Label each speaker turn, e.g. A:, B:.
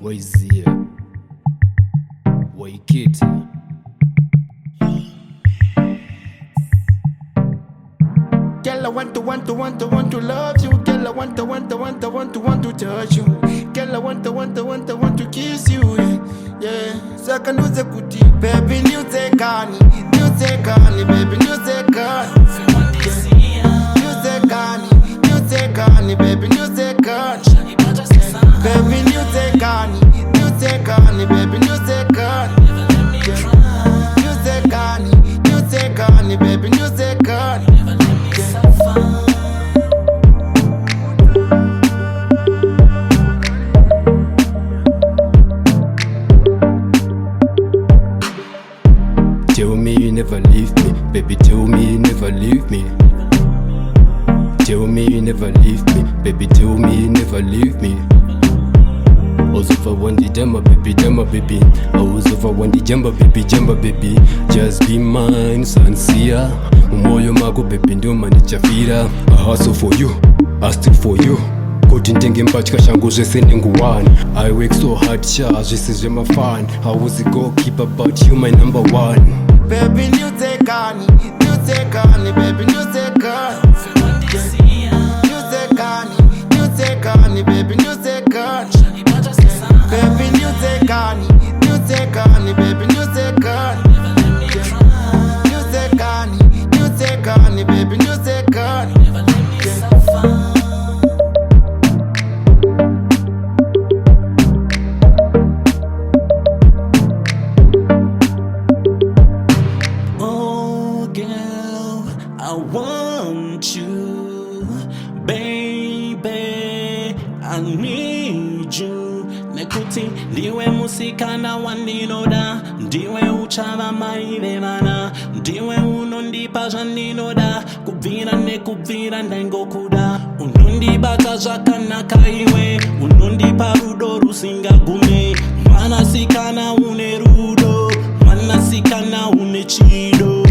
A: Waizia Waikiti
B: Girl, I want to love you. Girl, I want to touch you. Girl, I want to kiss you. Yeah, saka nuze kuti, baby, new take on, baby, new take on. New take on, baby, new take on. Baby, new take on, baby, new take on. New take on, baby, new take on.
A: Tell me you never leave me, baby, tell me you never leave me. Tell me you never leave me, baby, tell me you never leave me. I was over one day, jamba baby. I was over one day, jamba baby. Just be mine, Sansia. Umoyo mako baby, ndo manichafira. I hustle for you, I stick for you. Kuti ntenge mpachika shangu zvese nenguwani. I work so hard, zvese zvemafan. I was a goalkeeper, but you my number one.
B: Baby, new take on, baby, new take on. New take on, baby, new take on. Baby, new take on, baby, new take on. New take on, baby, new take on.
C: Oh girl, I want you, baby, I need you. Nekuti ndiwe musikana wandinoda, ndiwe uchava maivevana, ndiwe unondipa zvandinoda, kubvira nekubvira ndaingokuda. Unondibata zvakanaka iwe, unondipa rudo rusingagume. Mwanasikana une rudo, mwanasikana une chido.